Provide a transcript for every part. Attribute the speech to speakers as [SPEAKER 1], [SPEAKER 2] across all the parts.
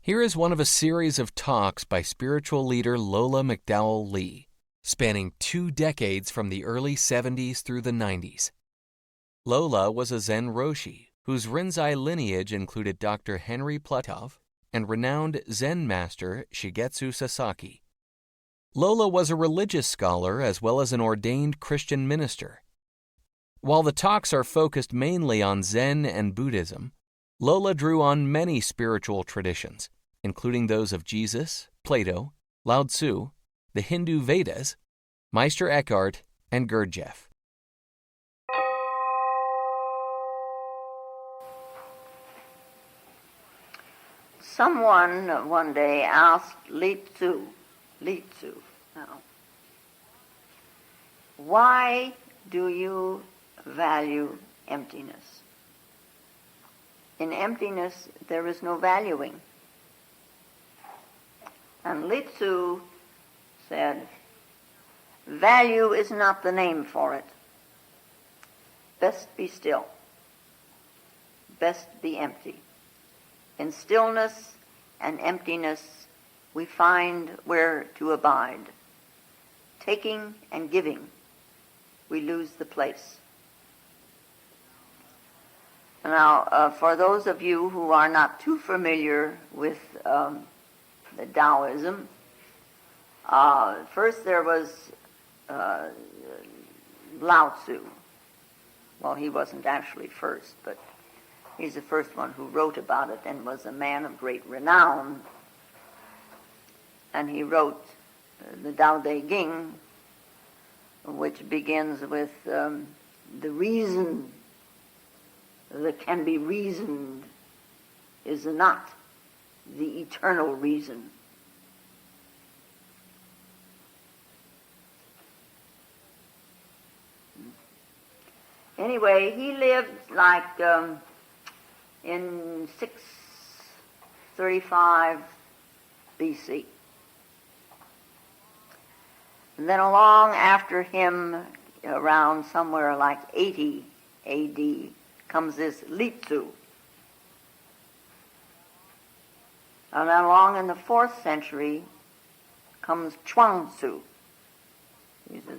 [SPEAKER 1] Here is one of a series of talks by spiritual leader Lola McDowell Lee, spanning 2 decades from the early 70s through the 90s. Lola was a Zen Roshi, whose Rinzai lineage included Dr. Henry Platov and renowned Zen master Shigetsu Sasaki. Lola was a religious scholar as well as an ordained Christian minister. While the talks are focused mainly on Zen and Buddhism, Lola drew on many spiritual traditions, including those of Jesus, Plato, Lieh Tzu, the Hindu Vedas, Meister Eckhart, and Gurdjieff.
[SPEAKER 2] Someone one day asked Lieh Tzu, now, why do you value emptiness? In emptiness, there is no valuing. And Lieh Tzu said, value is not the name for it. Best be still. Best be empty. In stillness and emptiness, we find where to abide. Taking and giving, we lose the place. Now, for those of you who are not too familiar with the Taoism, first there was Lieh Tzu. Well, he wasn't actually first, but he's the first one who wrote about it and was a man of great renown. And he wrote the Tao Te Ching, which begins with the reason that can be reasoned is not the eternal reason. Anyway, he lived like in 635 BC. And then along after him, around somewhere like 80 AD, comes this Lieh Tzu. And then along in the 4th century comes Chuang Tzu. These are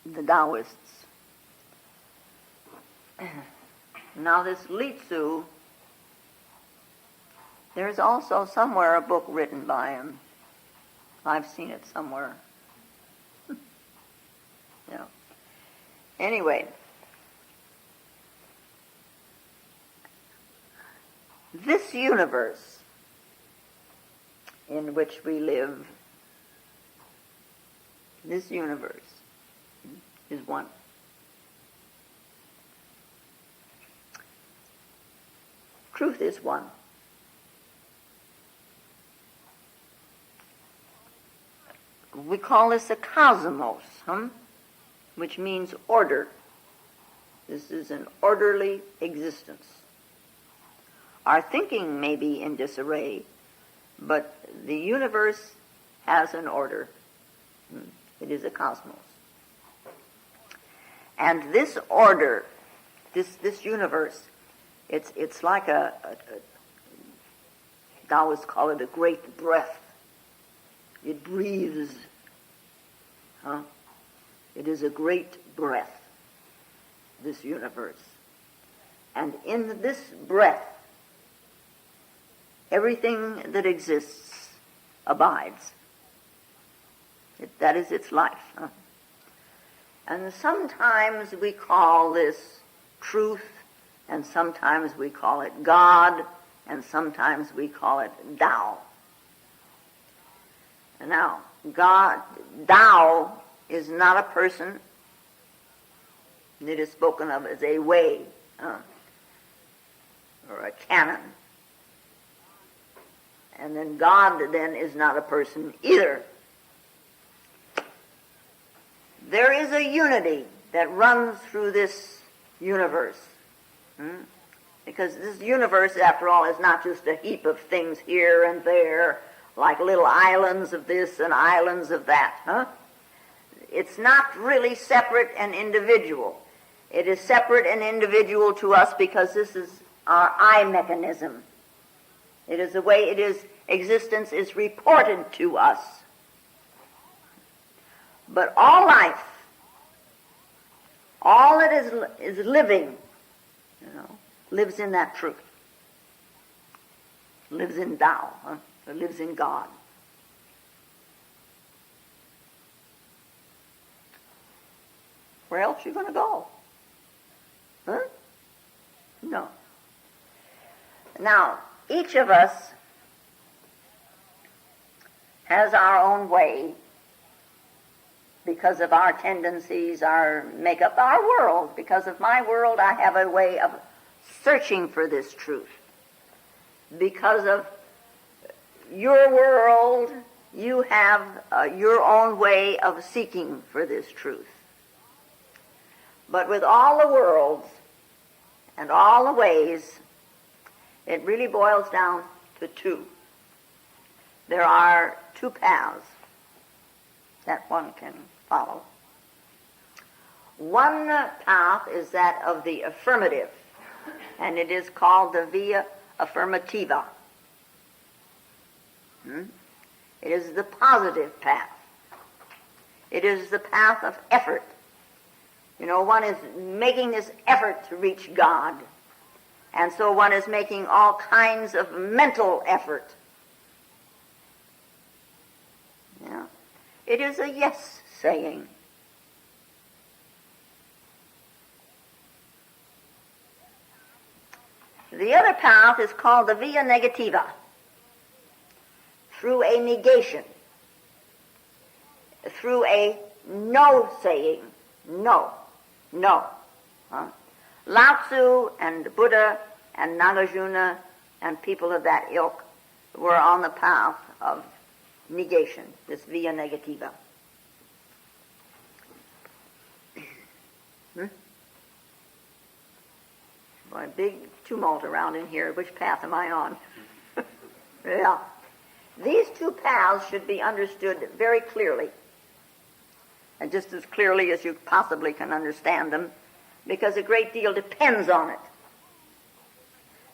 [SPEAKER 2] the Taoists. Now this Lieh Tzu, there's also somewhere a book written by him. I've seen it somewhere. Yeah. Anyway, this universe in which we live, this universe is one. Truth is one. We call this a cosmos, which means order. This is an orderly existence. Our thinking may be in disarray, but the universe has an order. It is a cosmos. And this order, this universe, it's like a Taoists call it a great breath. It breathes. It is a great breath, this universe. And in this breath, everything that exists abides. That is its life. And sometimes we call this truth, and sometimes we call it God, and sometimes we call it Tao. Now, God, Tao is not a person. It is spoken of as a way, or a canon. And then God then is not a person either. There is a unity that runs through this universe. Because this universe, after all, is not just a heap of things here and there, like little islands of this and islands of that. It's not really separate and individual. It is separate and individual to us because this is our I mechanism. It is the way existence is reported to us. But all life, all that is living, lives in that truth. Lives in Tao, or lives in God. Where else are you going to go? Huh? No. Now, each of us has our own way because of our tendencies, our makeup, our world. Because of my world, I have a way of searching for this truth. Because of your world, you have your own way of seeking for this truth. But with all the worlds and all the ways, it really boils down to two. There are two paths that one can follow. One path is that of the affirmative, and it is called the via affirmativa. It is the positive path. It is the path of effort. One is making this effort to reach God. And so one is making all kinds of mental effort. Yeah. It is a yes saying. The other path is called the via negativa, through a negation, through a no saying, no. Lieh Tzu and Buddha and Nagarjuna and people of that ilk were on the path of negation, this via negativa. Boy, big tumult around in here. Which path am I on? Yeah. These two paths should be understood very clearly, and just as clearly as you possibly can understand them, because a great deal depends on it.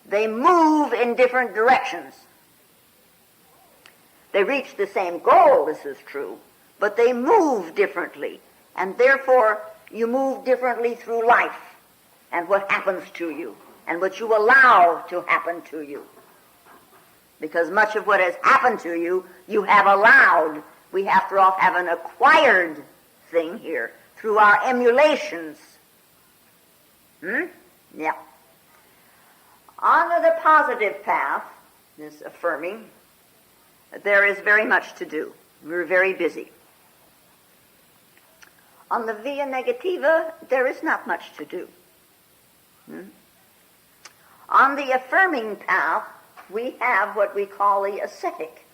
[SPEAKER 2] They move in different directions. They reach the same goal, this is true, but they move differently, and therefore you move differently through life and what happens to you and what you allow to happen to you. Because much of what has happened to you, you have allowed. We, after all, have an acquired thing here through our emulations. Yeah. On the positive path, this affirming, there is very much to do. We're very busy. On the via negativa, there is not much to do. On the affirming path, we have what we call the ascetic.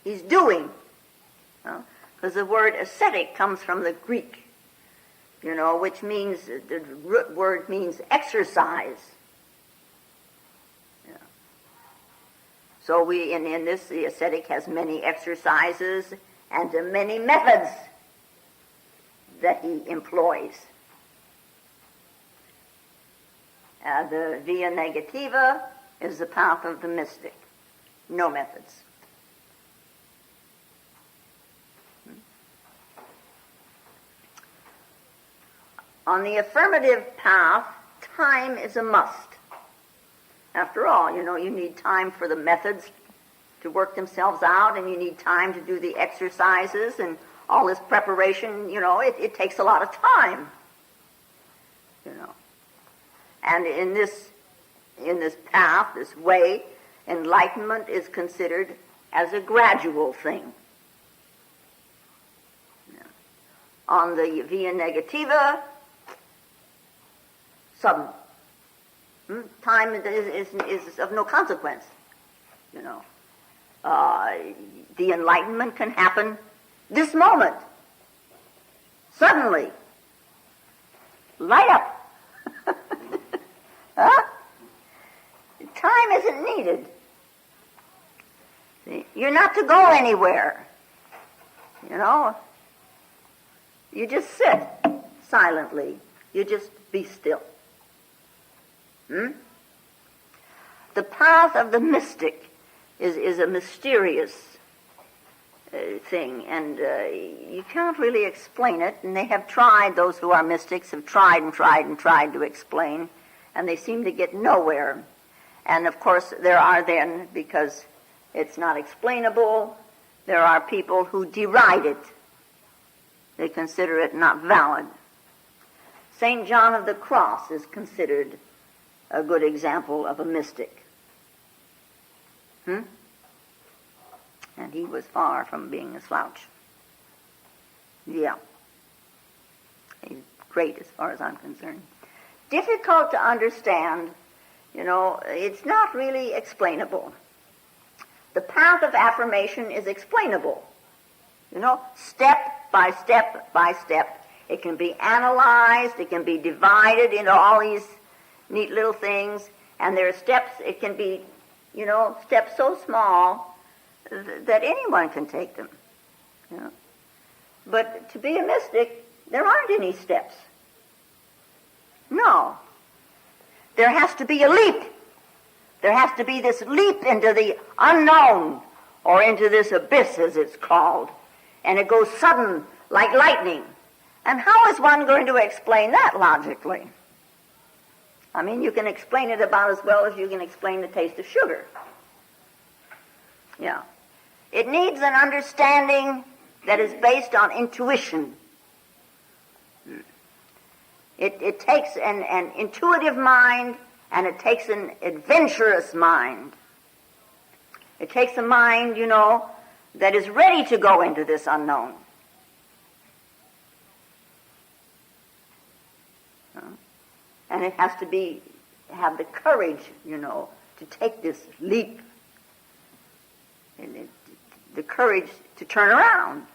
[SPEAKER 2] He's doing. Because the word ascetic comes from the Greek, which means, the root word means exercise. Yeah. So in this, the ascetic has many exercises and many methods that he employs. The via negativa is the path of the mystic. No methods. On the affirmative path, time is a must. After all, you need time for the methods to work themselves out, and you need time to do the exercises and all this preparation. It takes a lot of time. And in this path, this way, enlightenment is considered as a gradual thing. On the via negativa, sudden. Time is of no consequence. The enlightenment can happen this moment, suddenly. Light up. Huh? Time isn't needed. See? You're not to go anywhere. You just sit silently. You just be still. The path of the mystic is a mysterious thing, and you can't really explain it, and they have tried, those who are mystics have tried and tried and tried to explain, and they seem to get nowhere. And of course there are then, because it's not explainable, there are people who deride it. They consider it not valid. St. John of the Cross is considered a good example of a mystic. And he was far from being a slouch. Yeah. He's great as far as I'm concerned. Difficult to understand, it's not really explainable. The path of affirmation is explainable. Step by step by step. It can be analyzed, it can be divided into all these neat little things, and there are steps, it can be, steps so small that anyone can take them. But to be a mystic, there aren't any steps. No. There has to be a leap. There has to be this leap into the unknown, or into this abyss, as it's called. And it goes sudden, like lightning. And how is one going to explain that logically? I mean, you can explain it about as well as you can explain the taste of sugar. Yeah. It needs an understanding that is based on intuition. It takes an intuitive mind, and it takes an adventurous mind. It takes a mind, that is ready to go into this unknown. And it has to have the courage, to take this leap. And the courage to turn around.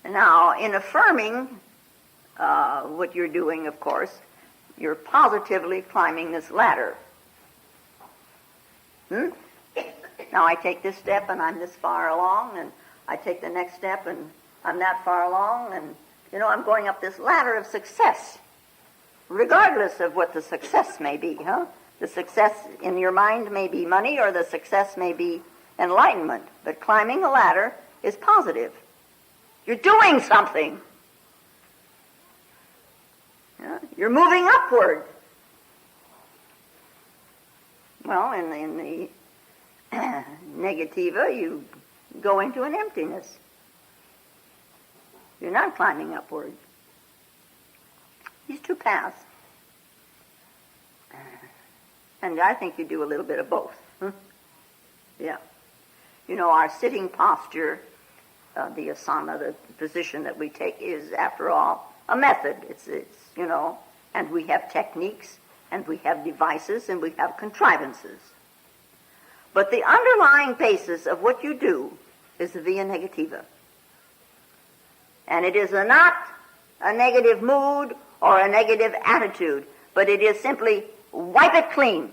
[SPEAKER 2] Now, in affirming what you're doing, of course, you're positively climbing this ladder. Now I take this step and I'm this far along, and I take the next step and I'm that far along, and I'm going up this ladder of success, regardless of what the success may be, The success in your mind may be money, or the success may be enlightenment, but climbing a ladder is positive. You're doing something. You're moving upward. Well, in the negativa, you go into an emptiness. You're not climbing upward. These two paths. And I think you do a little bit of both. Yeah. Our sitting posture, the asana, the position that we take, is, after all, a method. It's and we have techniques, and we have devices, and we have contrivances. But the underlying basis of what you do is the via negativa. And it is not a negative mood or a negative attitude, but it is simply wipe it clean.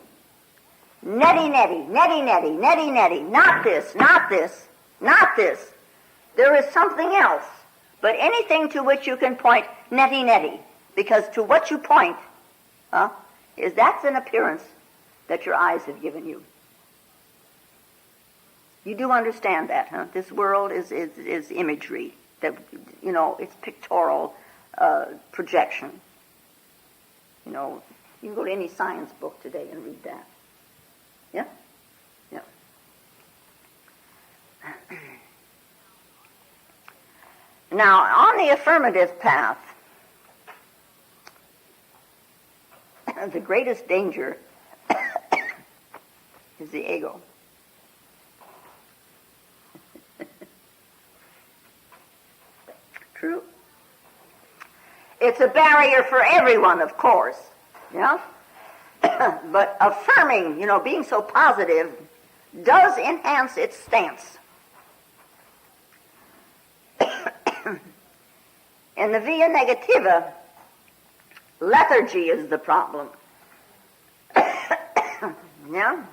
[SPEAKER 2] Netty, netty, netty, netty, netty, netty. Not this, not this, not this. There is something else, but anything to which you can point, netty, netty. Because to what you point, that's an appearance that your eyes have given you. You do understand that, huh? This world is imagery. That, it's pictorial projection. You can go to any science book today and read that. Yeah? Yeah. Now, on the affirmative path, the greatest danger is the ego. True. It's a barrier for everyone, of course. Yeah? But affirming, being so positive, does enhance its stance. In the via negativa, lethargy is the problem. Yeah?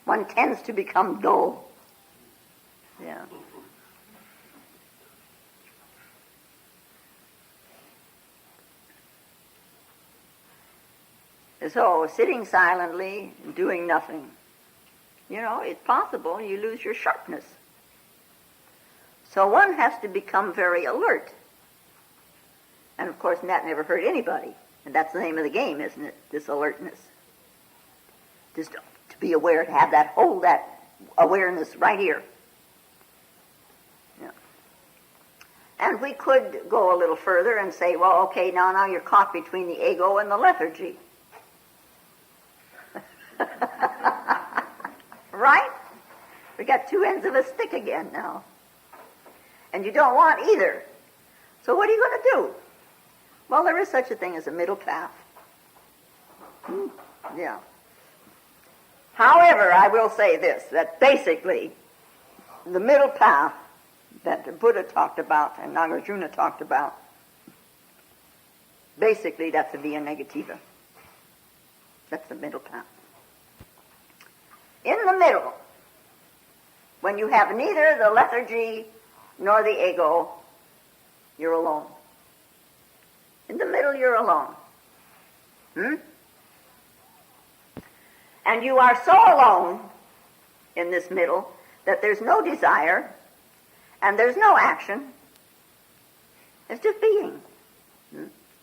[SPEAKER 2] One tends to become dull. Yeah. So sitting silently, doing nothing, it's possible you lose your sharpness. So one has to become very alert. And of course that never hurt anybody. And that's the name of the game, isn't it? This alertness. Just to be aware, to have that awareness right here. Yeah. And we could go a little further and say, well, okay, now you're caught between the ego and the lethargy. Right? We got two ends of a stick again now. And you don't want either. So what are you going to do? Well, there is such a thing as a middle path. Yeah. However, I will say this, that basically the middle path that the Buddha talked about and Nagarjuna talked about, basically that's the via negativa. That's the middle path. In the middle, when you have neither the lethargy nor the ego, you're alone. In the middle, you're alone. And you are so alone in this middle that there's no desire and there's no action. It's just being.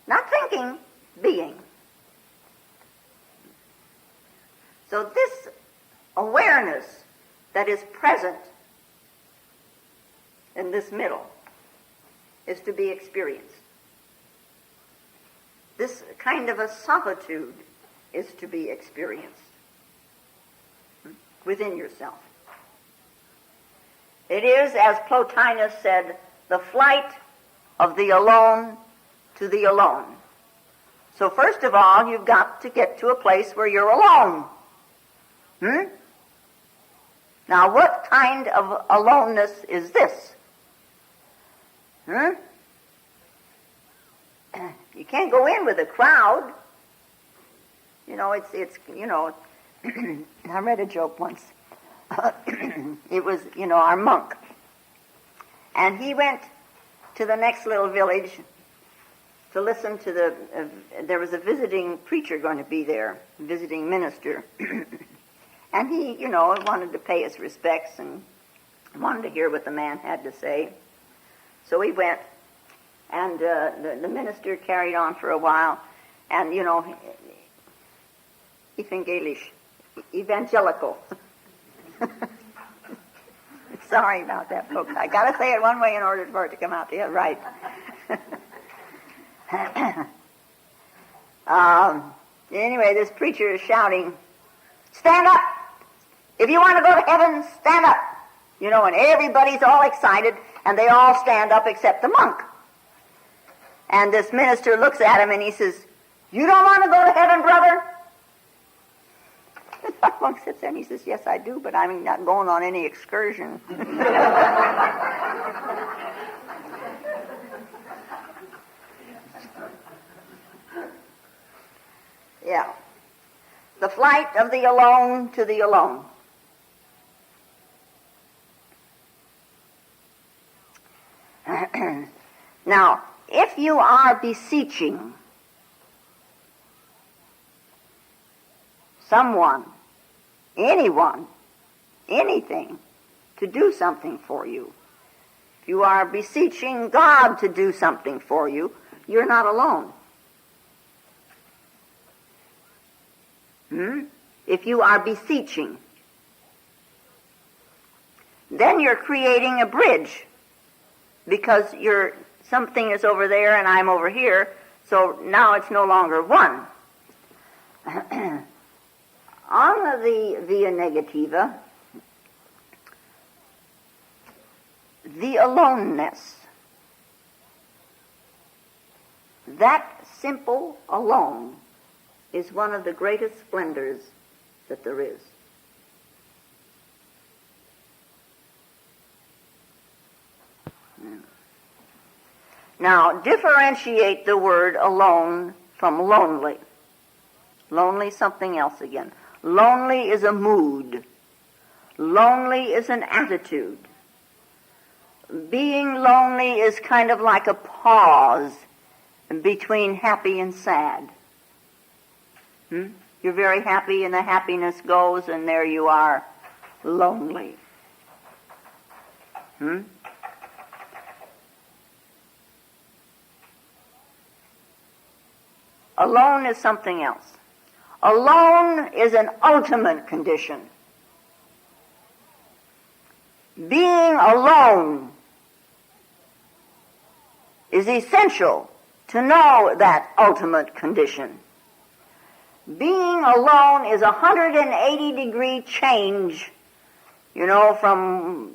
[SPEAKER 2] Not thinking, being. So this awareness that is present in this middle is to be experienced. This kind of a solitude is to be experienced within yourself. It is, as Plotinus said, the flight of the alone to the alone. So first of all, you've got to get to a place where you're alone. Now, what kind of aloneness is this? You can't go in with a crowd. I read a joke once. It was, our monk. And he went to the next little village to listen to there was a visiting preacher going to be there, visiting minister. And he, wanted to pay his respects and wanted to hear what the man had to say. So he went, and the minister carried on for a while, and, evangelical. Sorry about that, folks. I got to say it one way in order for it to come out the other right. Anyway, this preacher is shouting, "Stand up! If you want to go to heaven, stand up!" And everybody's all excited, and they all stand up except the monk. And this minister looks at him and he says, "You don't want to go to heaven, brother?" The monk sits there and he says, "Yes, I do, but I'm not going on any excursion." Yeah. The flight of the alone to the alone. Now, if you are beseeching someone, anyone, anything, to do something for you, if you are beseeching God to do something for you, you're not alone. If you are beseeching, then you're creating a bridge, because something is over there and I'm over here, so now it's no longer one. On the via negativa, the aloneness, that simple alone, is one of the greatest splendors that there is. Now, differentiate the word alone from lonely. Lonely, something else again. Lonely is a mood. Lonely is an attitude. Being lonely is kind of like a pause between happy and sad. You're very happy and the happiness goes and there you are, lonely. Alone is something else. Alone is an ultimate condition. Being alone is essential to know that ultimate condition. Being alone is a 180-degree change, from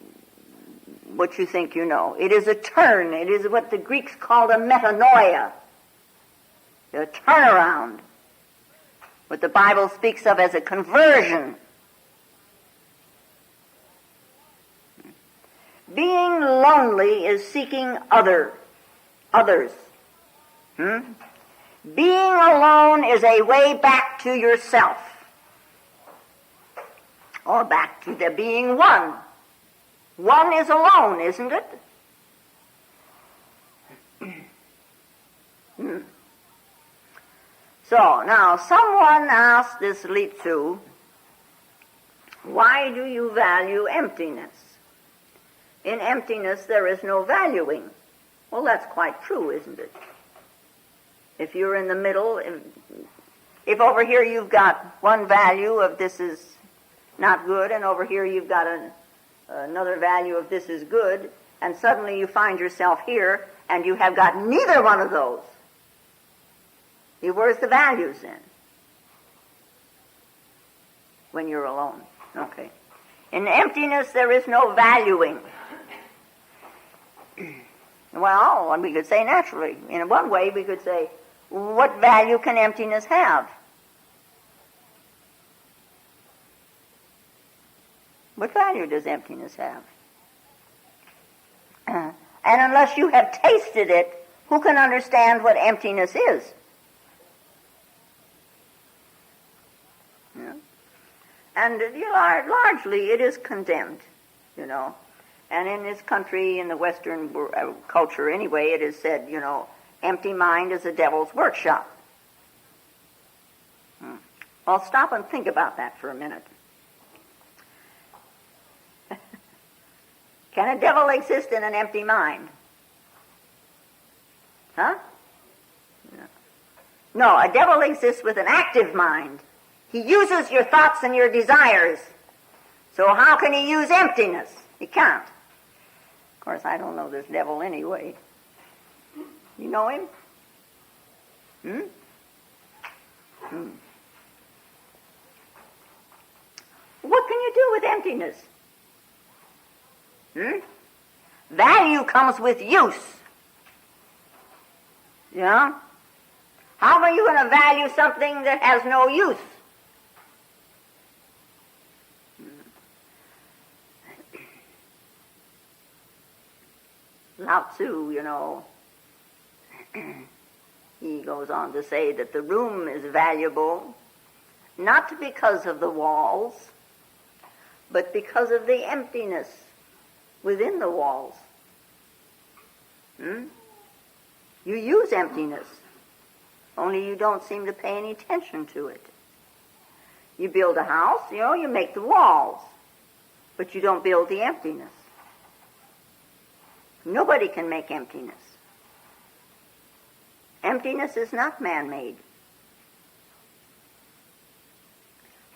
[SPEAKER 2] what you think you know. It is a turn. It is what the Greeks called a metanoia, a turnaround, what the Bible speaks of as a conversion. Being lonely is seeking others. Being alone is a way back to yourself, or back to the being one. One is alone, isn't it? So, now, someone asked this Lieh Tzu, why do you value emptiness? In emptiness there is no valuing. Well, that's quite true, isn't it? If you're in the middle, if over here you've got one value of this is not good, and over here you've got another value of this is good, and suddenly you find yourself here, and you have got neither one of those. Where's the values then? When you're alone. Okay. In emptiness there is no valuing. Well, we could say naturally. In one way we could say, what value can emptiness have? What value does emptiness have? And unless you have tasted it, who can understand what emptiness is? And largely it is condemned, And in this country, in the Western culture anyway, it is said, empty mind is the devil's workshop. Well, stop and think about that for a minute. Can a devil exist in an empty mind? Huh? No, a devil exists with an active mind. He uses your thoughts and your desires. So how can he use emptiness? He can't. Of course, I don't know this devil anyway. You know him? What can you do with emptiness? Value comes with use. How are you going to value something that has no use? Lieh Tzu, he goes on to say that the room is valuable not because of the walls, but because of the emptiness within the walls. You use emptiness, only you don't seem to pay any attention to it. You build a house, you make the walls, but you don't build the emptiness. Nobody can make emptiness. Emptiness is not man-made.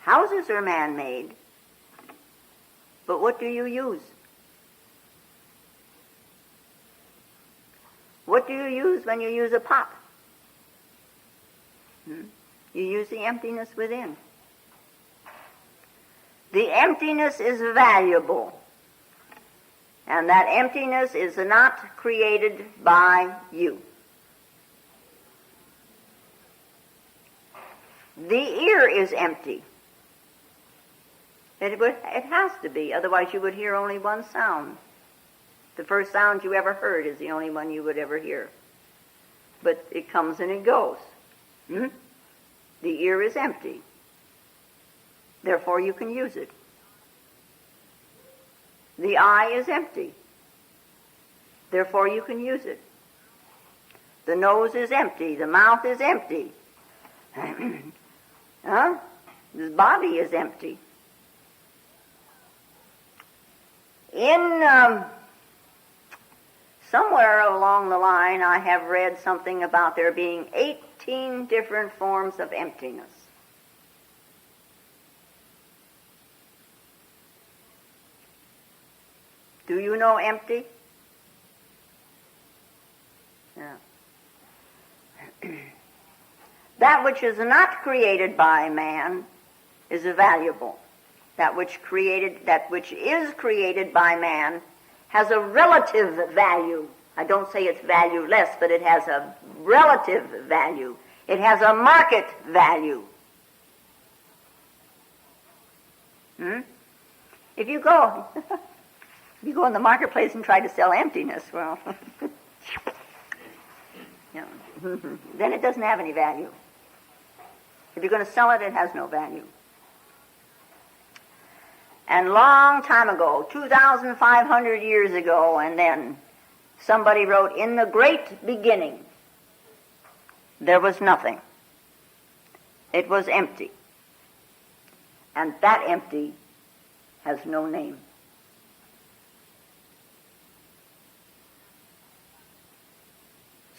[SPEAKER 2] Houses are man-made, but what do you use? What do you use when you use a pot? You use the emptiness within. The emptiness is valuable. And that emptiness is not created by you. The ear is empty. It has to be, otherwise you would hear only one sound. The first sound you ever heard is the only one you would ever hear. But it comes and it goes. The ear is empty. Therefore you can use it. The eye is empty. Therefore you can use it. The nose is empty. The mouth is empty. Huh? This body is empty. In somewhere along the line, I have read something about there being 18 different forms of emptiness. Do you know empty? Yeah. That which is not created by man is valuable. That which is created by man has a relative value. I don't say it's valueless, but it has a relative value. It has a market value. If you go in the marketplace and try to sell emptiness, well, then it doesn't have any value. If you're going to sell it, it has no value. And long time ago, 2,500 years ago, and then somebody wrote, in the great beginning, there was nothing. It was empty. And that empty has no name.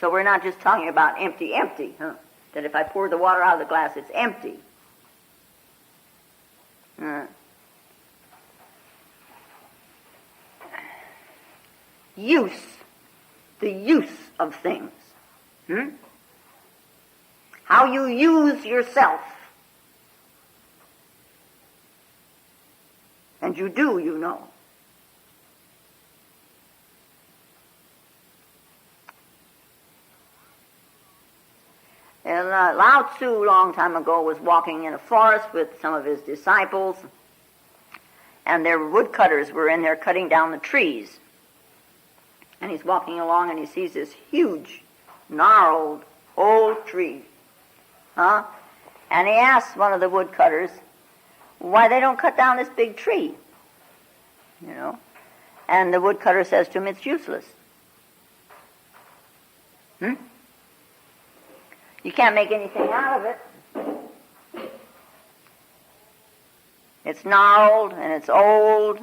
[SPEAKER 2] So we're not just talking about empty, that if I pour the water out of the glass, it's empty. The use of things. How you use yourself. And you do, you know. And Lieh Tzu, a long time ago, was walking in a forest with some of his disciples, and their woodcutters were in there cutting down the trees. And he's walking along and he sees this huge, gnarled, old tree. And he asks one of the woodcutters why they don't cut down this big tree. And the woodcutter says to him, it's useless. You can't make anything out of it. It's gnarled and it's old,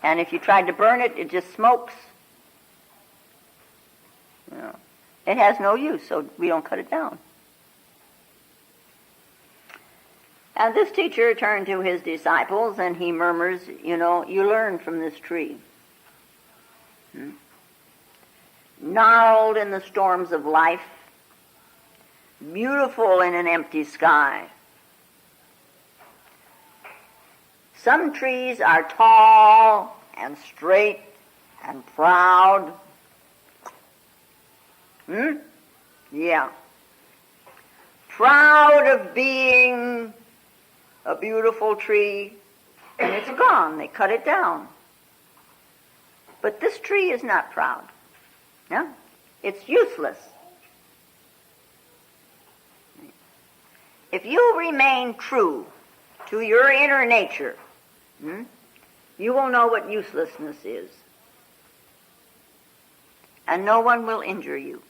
[SPEAKER 2] and if you tried to burn it, it just smokes. It has no use, so we don't cut it down. And this teacher turned to his disciples and he murmurs, you learn from this tree. Gnarled in the storms of life, beautiful in an empty sky. Some trees are tall and straight and proud. Yeah. Proud of being a beautiful tree, and it's gone. They cut it down. But this tree is not proud. No? It's useless. If you remain true to your inner nature, you will know what uselessness is. And no one will injure you.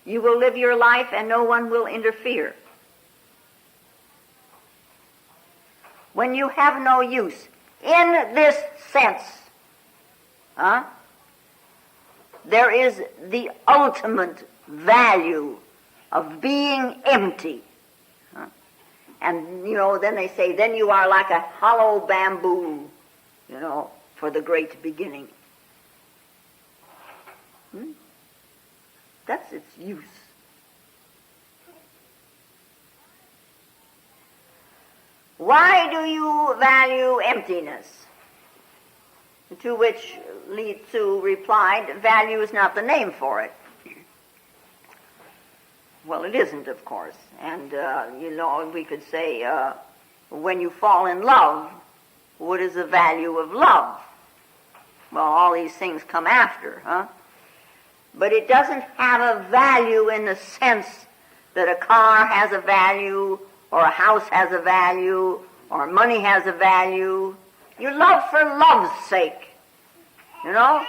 [SPEAKER 2] You will live your life and no one will interfere. When you have no use, in this sense, there is the ultimate value of being empty. And, then they say, then you are like a hollow bamboo, for the great beginning. That's its use. Why do you value emptiness? To which Lieh Tzu replied, value is not the name for it. Well, it isn't, of course. And, we could say, when you fall in love, what is the value of love? Well, all these things come after, But it doesn't have a value in the sense that a car has a value, or a house has a value, or money has a value. You love for love's sake, not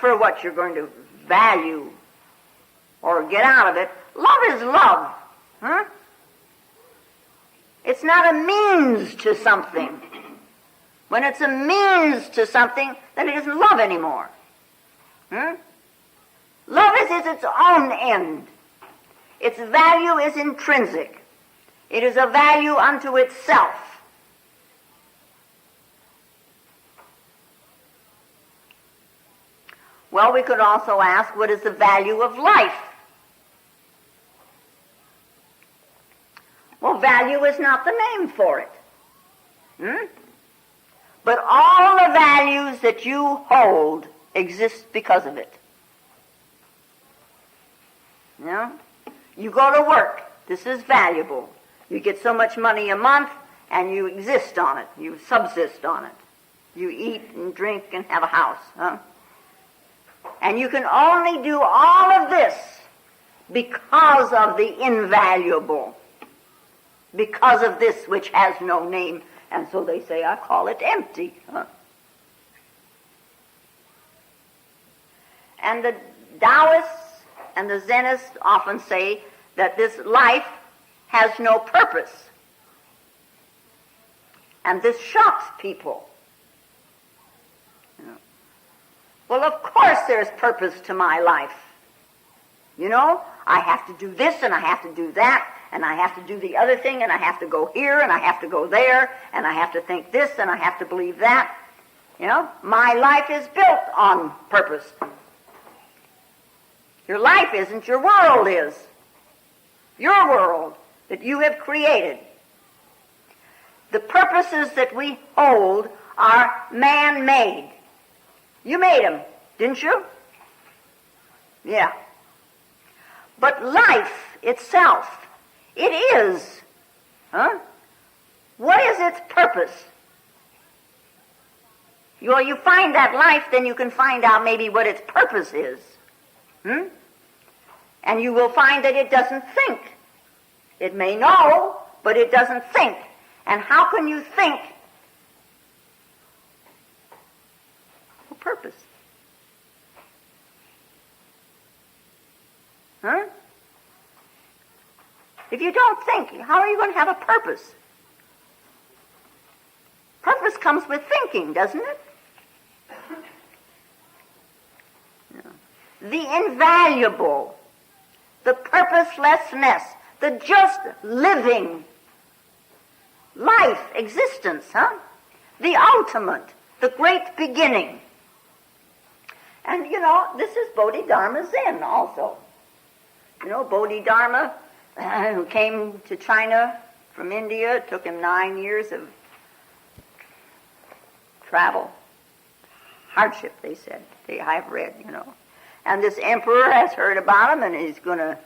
[SPEAKER 2] for what you're going to value or get out of it. Love is love. Huh? It's not a means to something. When it's a means to something, then it isn't love anymore. Love is its own end. Its value is intrinsic. It is a value unto itself. Well, we could also ask, what is the value of life? Well, value is not the name for it. But all the values that you hold exist because of it. You know? You go to work. This is valuable. You get so much money a month, and you exist on it. You subsist on it. You eat and drink and have a house. Huh? And you can only do all of this because of the invaluable. Because of this which has no name. And so they say, I call it empty. Huh? And the Taoists and the Zenists often say that this life has no purpose. And this shocks people. You know? Well, of course there's purpose to my life. You know, I have to do this and I have to do that, and I have to do the other thing, and I have to go here and I have to go there, and I have to think this and I have to believe that. You know, my life is built on purpose. Your life isn't, your world is. Your world that you have created. The purposes that we hold are man-made. You made them, didn't you? Yeah. But life itself, it is. Huh? What is its purpose? Well, you find that life, then you can find out maybe what its purpose is. And you will find that it doesn't think. It may know, but it doesn't think. And how can you think for purpose? Huh? If you don't think, how are you going to have a purpose? Purpose comes with thinking, doesn't it? The invaluable, the purposelessness, the just living life, existence, the ultimate, the great beginning. And, you know, this is Bodhidharma Zen also. You know, Bodhidharma, who came to China from India, it took him 9 years of travel. Hardship, they said. I've read, you know. And this emperor has heard about him, and he's going to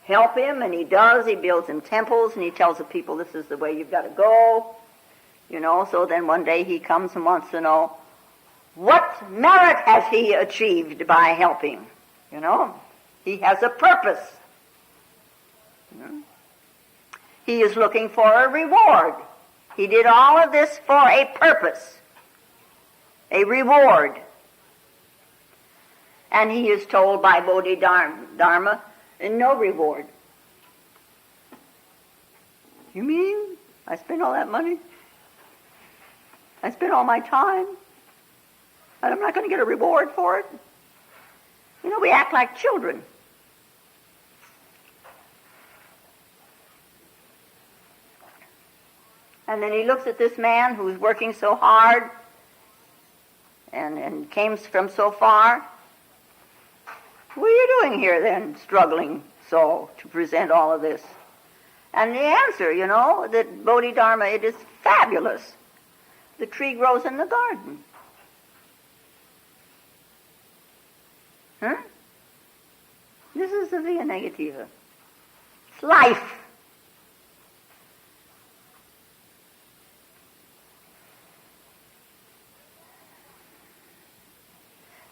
[SPEAKER 2] help him, and he does. He builds him temples, and he tells the people, this is the way you've got to go. You know, so then one day he comes and wants to know, what merit has he achieved by helping? You know, he has a purpose. You know? He is looking for a reward. He did all of this for a purpose, a reward. And he is told by Bodhidharma, no reward. You mean I spent all that money? I spent all my time? And I'm not going to get a reward for it? You know, we act like children. And then he looks at this man who's working so hard and came from so far. What are you doing here then, struggling so to present all of this? And the answer, you know, that Bodhidharma, it is fabulous. The tree grows in the garden. This is the via negativa. It's life.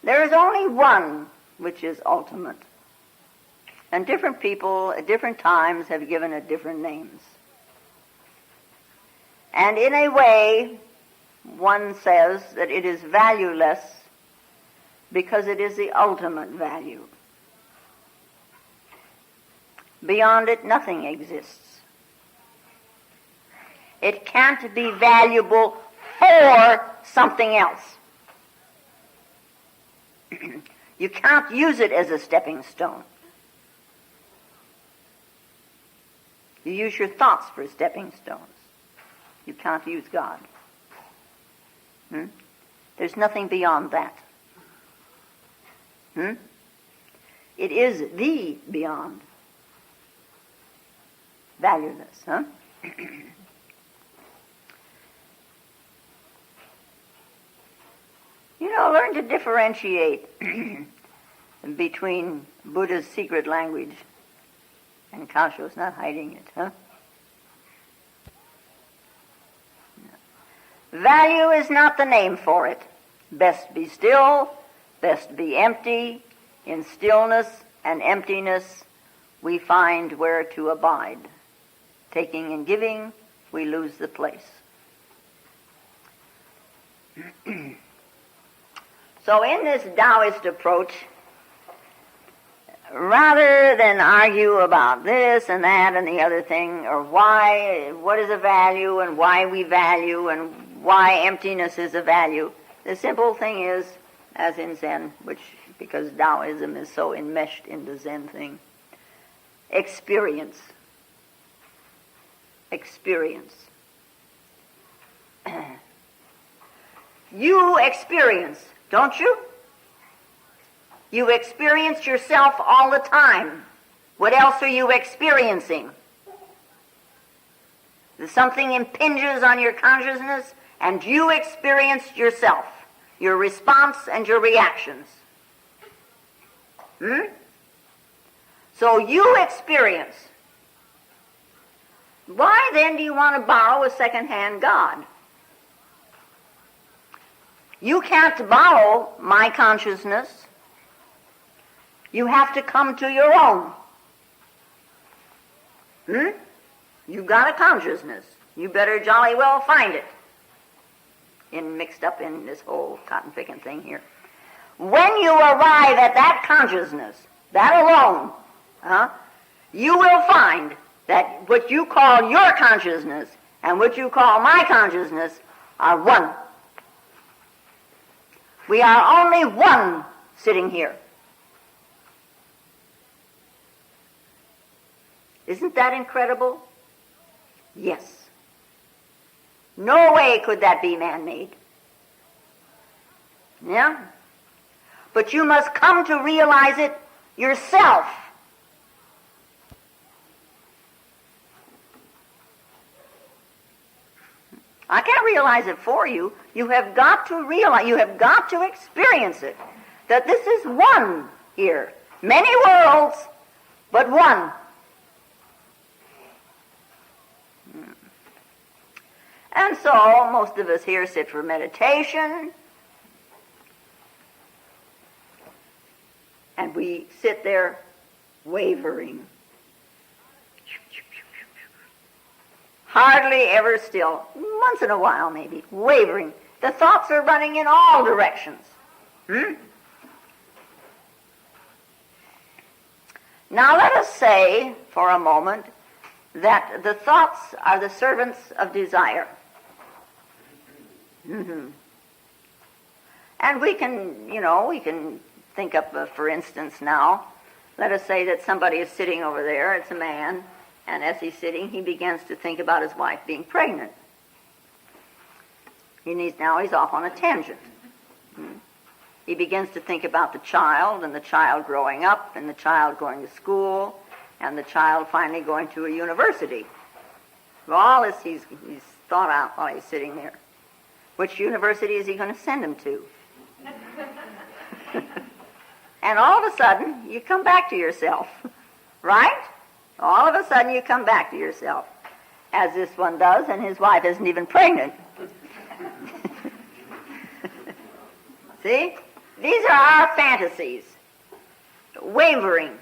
[SPEAKER 2] There is only one which is ultimate. And different people at different times have given it different names. And in a way, one says that it is valueless because it is the ultimate value. Beyond it, nothing exists. It can't be valuable for something else. You can't use it as a stepping stone. You use your thoughts for stepping stones. You can't use God. There's nothing beyond that. It is the beyond. Valueless, learn to differentiate between Buddha's secret language and Kasho's not hiding it, Value is not the name for it. Best be still, best be empty. In stillness and emptiness, we find where to abide. Taking and giving, we lose the place. So in this Taoist approach, rather than argue about this and that and the other thing, or what is a value and why we value and why emptiness is a value, the simple thing is, as in Zen, because Taoism is so enmeshed in the Zen thing, experience. Experience. You experience, don't you? You experience yourself all the time. What else are you experiencing? Something impinges on your consciousness, and you experience yourself, your response and your reactions. So you experience. Why then do you want to borrow a second-hand God? You can't borrow my consciousness. You have to come to your own. You've got a consciousness. You better jolly well find it. Mixed up in this whole cotton picking thing here. When you arrive at that consciousness, that alone, you will find that what you call your consciousness and what you call my consciousness are one. We are only one sitting here. Isn't that incredible? Yes. No way could that be man-made. Yeah? But you must come to realize it yourself. I can't realize it for you. You have got to realize, you have got to experience it, that this is one here. Many worlds, but one. And so most of us here sit for meditation, and we sit there wavering. Hardly ever still, once in a while maybe, wavering. The thoughts are running in all directions. Now let us say for a moment that the thoughts are the servants of desire. And we can think up, for instance now, let us say that somebody is sitting over there, it's a man, and as he's sitting, he begins to think about his wife being pregnant. Now he's off on a tangent. He begins to think about the child, and the child growing up, and the child going to school, and the child finally going to a university. All this he's thought out while he's sitting there. Which university is he going to send him to? And all of a sudden, you come back to yourself. Right? All of a sudden, you come back to yourself. As this one does, and his wife isn't even pregnant. See? These are our fantasies. Wavering.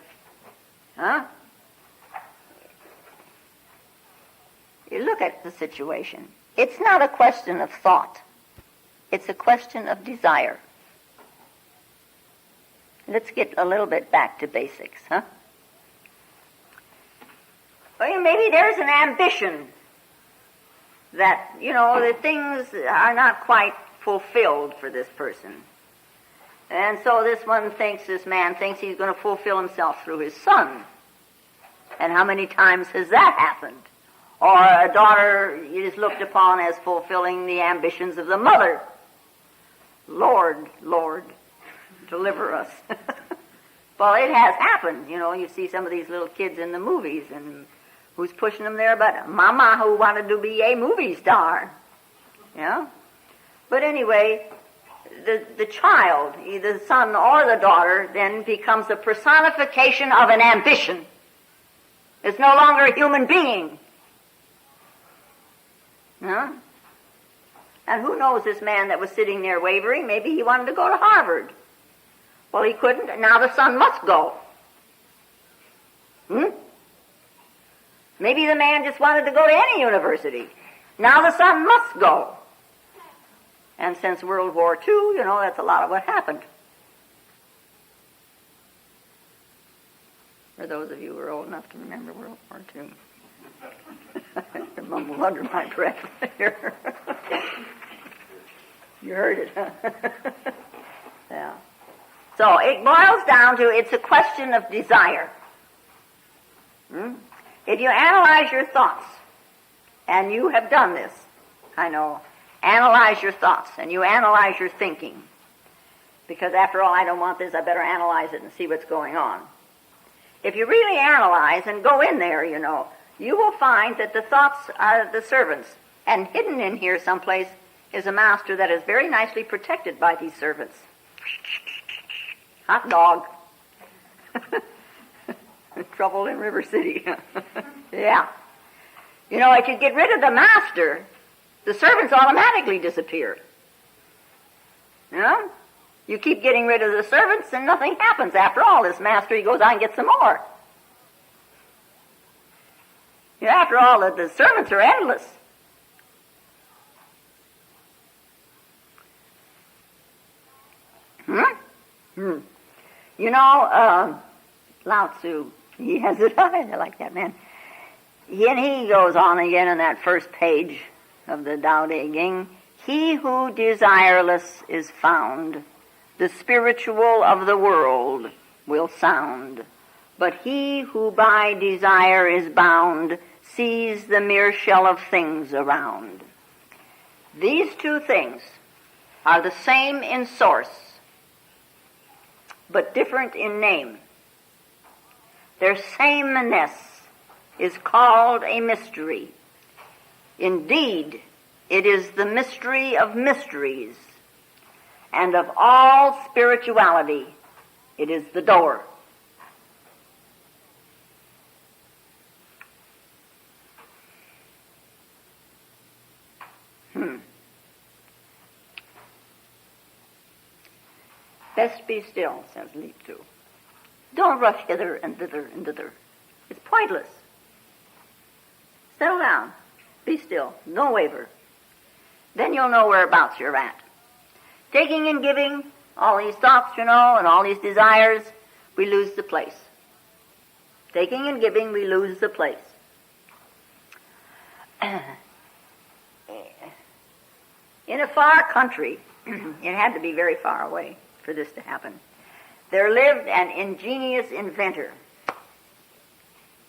[SPEAKER 2] You look at the situation. It's not a question of thought. It's a question of desire. Let's get a little bit back to basics, Well, maybe there's an ambition that, the things are not quite fulfilled for this person. And so this man thinks he's going to fulfill himself through his son. And how many times has that happened? Or a daughter is looked upon as fulfilling the ambitions of the mother. Lord, Lord, deliver us. Well, it has happened. You see some of these little kids in the movies, and who's pushing them there but Mama, who wanted to be a movie star. But anyway, the child, either the son or the daughter, then becomes a personification of an ambition. It's no longer a human being. And who knows, this man that was sitting there wavering, maybe he wanted to go to Harvard. Well, he couldn't, and now the son must go. Maybe the man just wanted to go to any university. Now the son must go. And since World War II, that's a lot of what happened. For those of you who are old enough to remember World War II. I mumble under my breath here. You heard it, huh? Yeah. So it boils down to, it's a question of desire. If you analyze your thoughts, and you have done this, I know, analyze your thoughts, and you analyze your thinking, because after all, I don't want this, I better analyze it and see what's going on. If you really analyze and go in there, you will find that the thoughts are the servants, and hidden in here someplace is a master that is very nicely protected by these servants. Hot dog. Trouble in River City. Yeah. If you get rid of the master, the servants automatically disappear. You keep getting rid of the servants and nothing happens. After all, this master, he goes out and gets some more. After all, the servants are endless. Lao Tzu, he has it. I like that man. And he goes on again in that first page of the Tao Te Ching. He who desireless is found, the spiritual of the world will sound. But he who by desire is bound sees the mere shell of things around. These two things are the same in source, but different in name. Their sameness is called a mystery. Indeed, it is the mystery of mysteries, and of all spirituality, it is the door. Best be still, says Lieh Tzu. Don't rush hither and thither and thither. It's pointless. Settle down. Be still. Don't waver. Then you'll know whereabouts you're at. Taking and giving, all these thoughts, and all these desires, we lose the place. Taking and giving, we lose the place. In a far country, it had to be very far away for this to happen, there lived an ingenious inventor.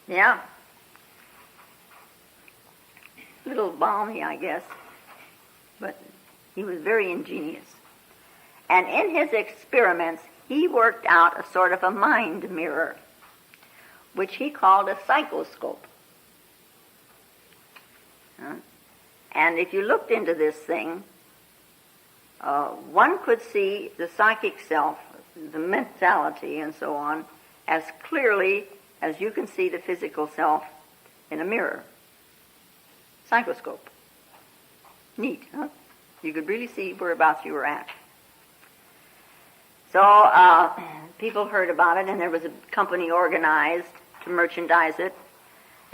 [SPEAKER 2] Yeah. Little balmy, I guess, but he was very ingenious. And in his experiments, he worked out a sort of a mind mirror, which he called a psychoscope. And if you looked into this thing, one could see the psychic self, the mentality and so on, as clearly as you can see the physical self in a mirror. Psychoscope. Neat, huh? You could really see whereabouts you were at. So people heard about it, and there was a company organized to merchandise it,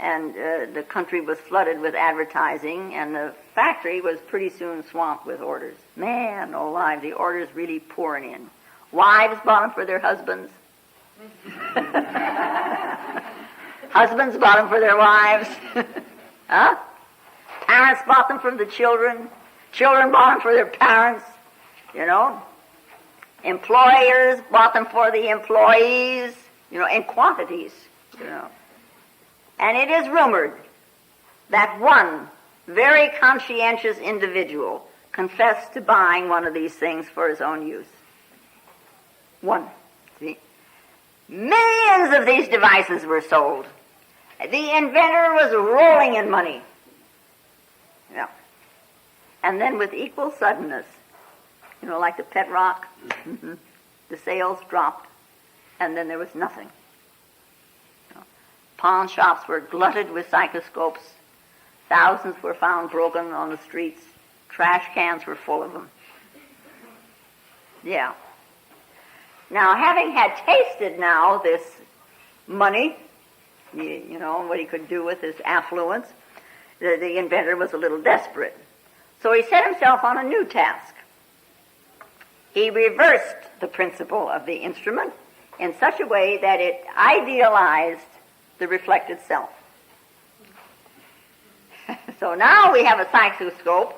[SPEAKER 2] and the country was flooded with advertising, and the factory was pretty soon swamped with orders. Man alive, the orders really pouring in. Wives bought them for their husbands. Husbands bought them for their wives. Huh? Parents bought them from the children. Children bought them for their parents. You know. Employers bought them for the employees. You know, in quantities. You know. And it is rumored that one very conscientious individual confessed to buying one of these things for his own use. One. See? Millions of these devices were sold. The inventor was rolling in money. Yeah. And then with equal suddenness, you know, like the pet rock, the sales dropped, and then there was nothing. You know, pawn shops were glutted with psychoscopes. Thousands were found broken on the streets. Trash cans were full of them. Yeah. Now, having had tasted now this money, you know, what he could do with his affluence, the inventor was a little desperate. So he set himself on a new task. He reversed the principle of the instrument in such a way that it idealized the reflected self. So now we have a psychoscope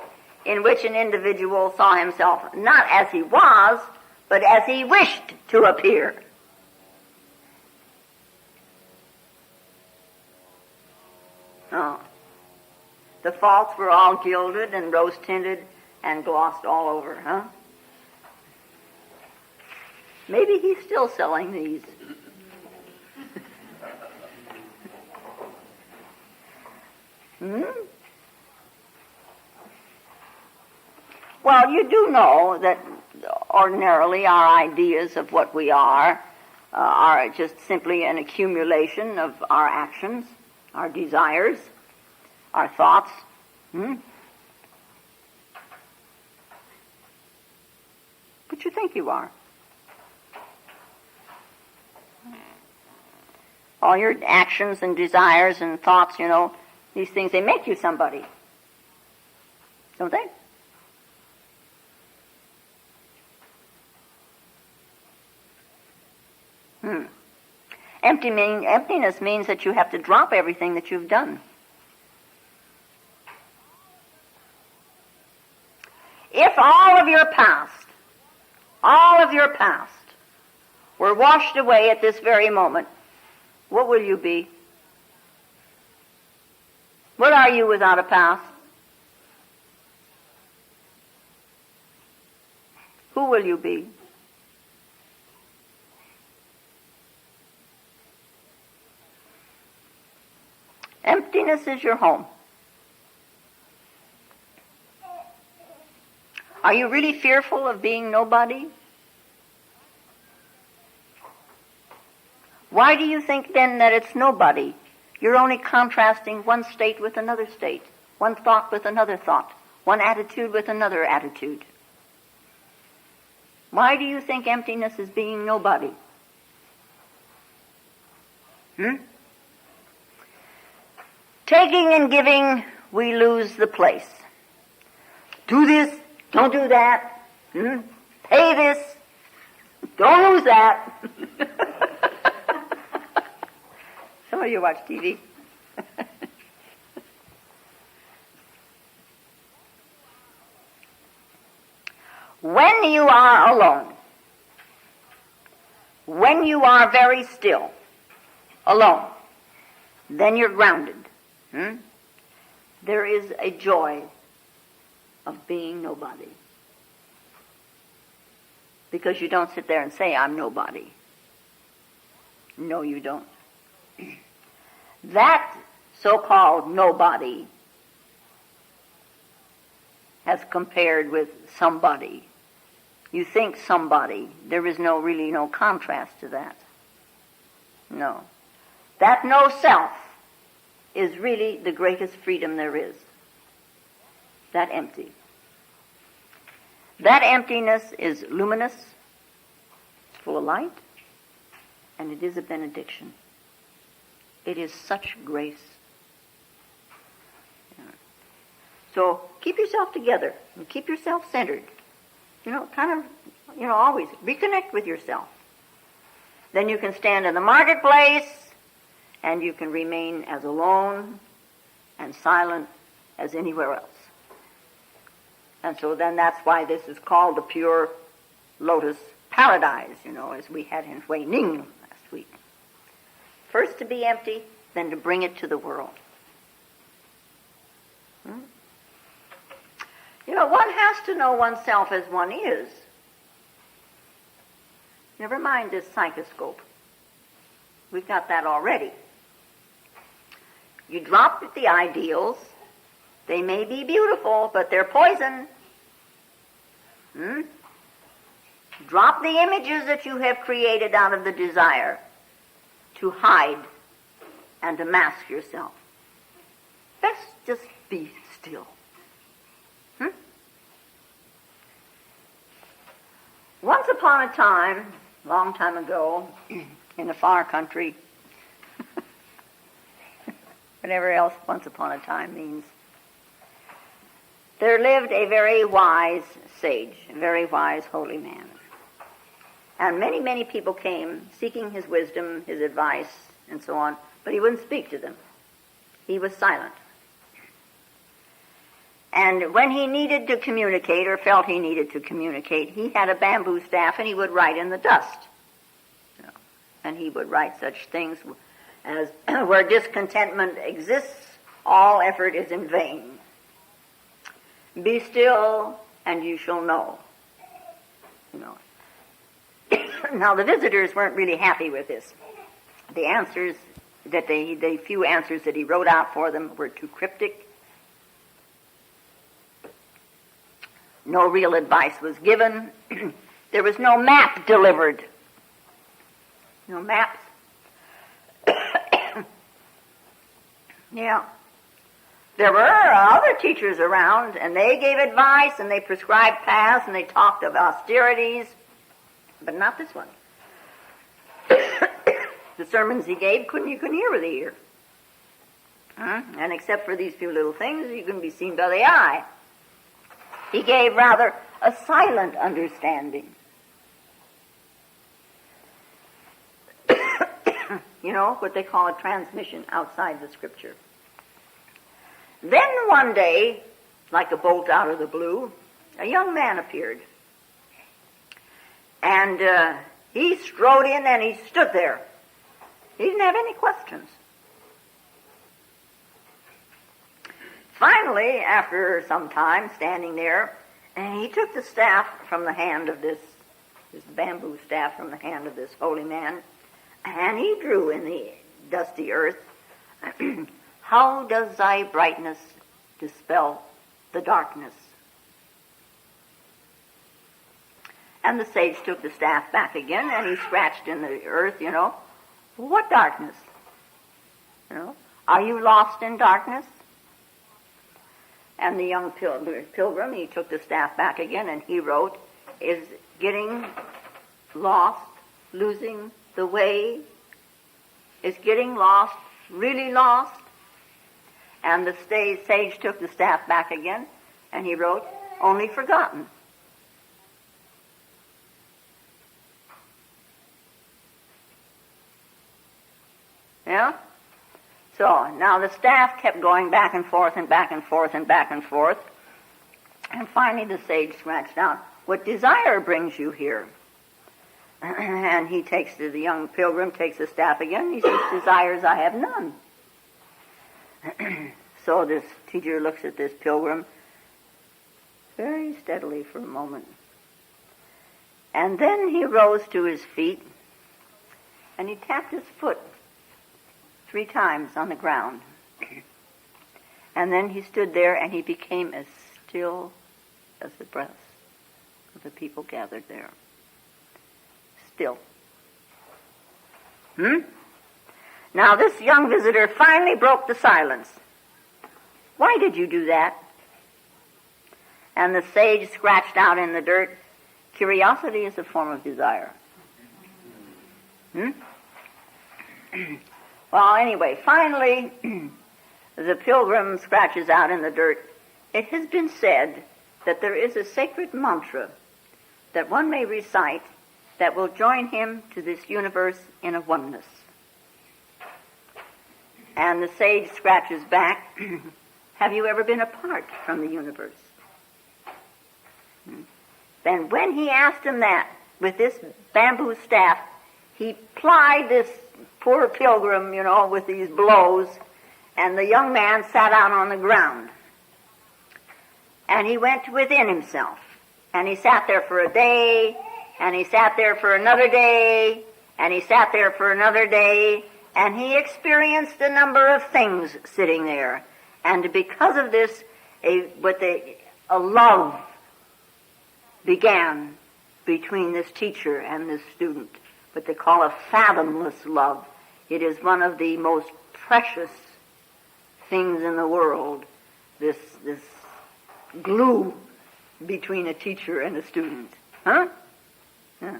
[SPEAKER 2] in which an individual saw himself not as he was, but as he wished to appear. Oh. The faults were all gilded and rose-tinted and glossed all over, huh? Maybe he's still selling these. Well, you do know that ordinarily our ideas of what we are just simply an accumulation of our actions, our desires, our thoughts. But you think you are. All your actions and desires and thoughts, you know, these things, they make you somebody. Don't they? Emptiness means that you have to drop everything that you've done. If all of your past were washed away at this very moment, what will you be? What are you without a past? Who will you be? Emptiness is your home. Are you really fearful of being nobody? Why do you think then that it's nobody? You're only contrasting one state with another state, one thought with another thought, one attitude with another attitude. Why do you think emptiness is being nobody? Taking and giving, we lose the place. Do this, don't do that. Pay this, don't lose that. Some of you watch TV. When you are alone, when you are very still, alone, then you're grounded. There is a joy of being nobody. Because you don't sit there and say, I'm nobody. No, you don't. That so-called nobody has compared with somebody. You think somebody. There is really no contrast to that. No. That no self is really the greatest freedom there is. That empty. That emptiness is luminous, it's full of light, and it is a benediction. It is such grace. So keep yourself together and keep yourself centered. Always reconnect with yourself. Then you can stand in the marketplace and you can remain as alone and silent as anywhere else. And so then that's why this is called the pure lotus paradise, as we had in Hui Ning last week. First to be empty, then to bring it to the world. One has to know oneself as one is. Never mind this psychoscope. We've got that already. You drop the ideals. They may be beautiful, but they're poison. Drop the images that you have created out of the desire to hide and to mask yourself. Best just be still. Once upon a time, long time ago, in a far country, whatever else once upon a time means, there lived a very wise sage, a very wise holy man. And many, many people came seeking his wisdom, his advice, and so on, but he wouldn't speak to them. He was silent. And when he needed to communicate, or felt he needed to communicate, he had a bamboo staff and he would write in the dust. And he would write such things as, where discontentment exists, all effort is in vain. Be still and you shall know. Now the visitors weren't really happy with this. The answers that the few answers that he wrote out for them were too cryptic. No real advice was given. There was no map delivered. No maps. Yeah. There were other teachers around, and they gave advice, and they prescribed paths, and they talked of austerities, but not this one. The sermons he gave, you couldn't hear with the ear. And except for these few little things, you can be seen by the eye. He gave rather a silent understanding. What they call a transmission outside the scripture. Then one day, like a bolt out of the blue, a young man appeared. And he strode in and he stood there. He didn't have any questions. Finally, after some time standing there, he took the staff from the hand of this bamboo staff from the hand of this holy man, and he drew in the dusty earth, how does thy brightness dispel the darkness? And the sage took the staff back again, and he scratched in the earth, what darkness? Are you lost in darkness? And the young pilgrim, he took the staff back again, and he wrote, is getting lost, losing the way? Is getting lost, really lost? And the sage took the staff back again, and he wrote, only forgotten. Yeah? So, now the staff kept going back and forth and back and forth and back and forth. And finally the sage scratched out, what desire brings you here? And the young pilgrim takes the staff again, and he says, desires I have none. So this teacher looks at this pilgrim very steadily for a moment. And then he rose to his feet, and he tapped his foot 3 times on the ground. And then he stood there, and he became as still as the breath of the people gathered there. Still. Now this young visitor finally broke the silence. Why did you do that? And the sage scratched out in the dirt, curiosity is a form of desire. Well, anyway, finally, the pilgrim scratches out in the dirt. It has been said that there is a sacred mantra that one may recite that will join him to this universe in a oneness. And the sage scratches back, have you ever been apart from the universe? Then when he asked him that, with this bamboo staff, he plied this poor pilgrim, with these blows, and the young man sat out on the ground. And he went within himself. And he sat there for a day, and he sat there for another day, and he sat there for another day, and he experienced a number of things sitting there. And because of this, a love began between this teacher and this student, what they call a fathomless love. It is one of the most precious things in the world, this glue between a teacher and a student. Huh? Yeah.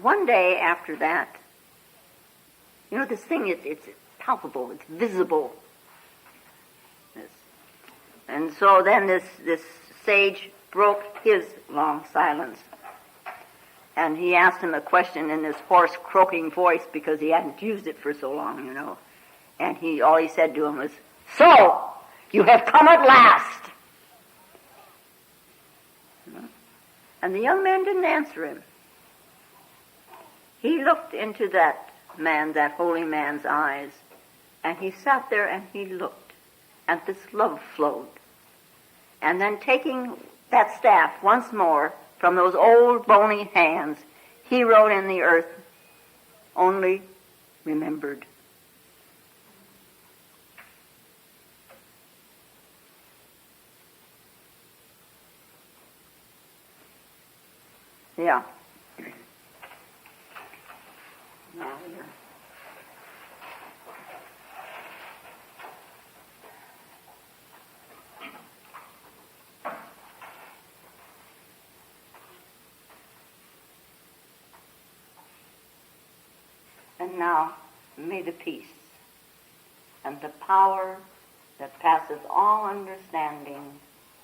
[SPEAKER 2] One day after that, this thing, it's palpable, it's visible. And so then this sage broke his long silence. And he asked him a question in this hoarse, croaking voice because he hadn't used it for so long, And all he said to him was, "So, you have come at last." And the young man didn't answer him. He looked into that holy man's eyes, and he sat there and he looked, and this love flowed. And then taking that staff once more from those old bony hands, he wrote in the earth, "Only remembered." Yeah. Now here. And now, may the peace and the power that passeth all understanding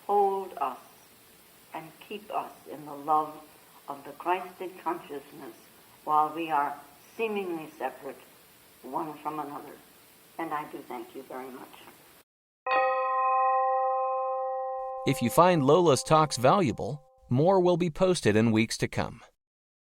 [SPEAKER 2] hold us and keep us in the love of the Christed consciousness while we are seemingly separate one from another. And I do thank you very much.
[SPEAKER 1] If you find Lola's talks valuable, more will be posted in weeks to come.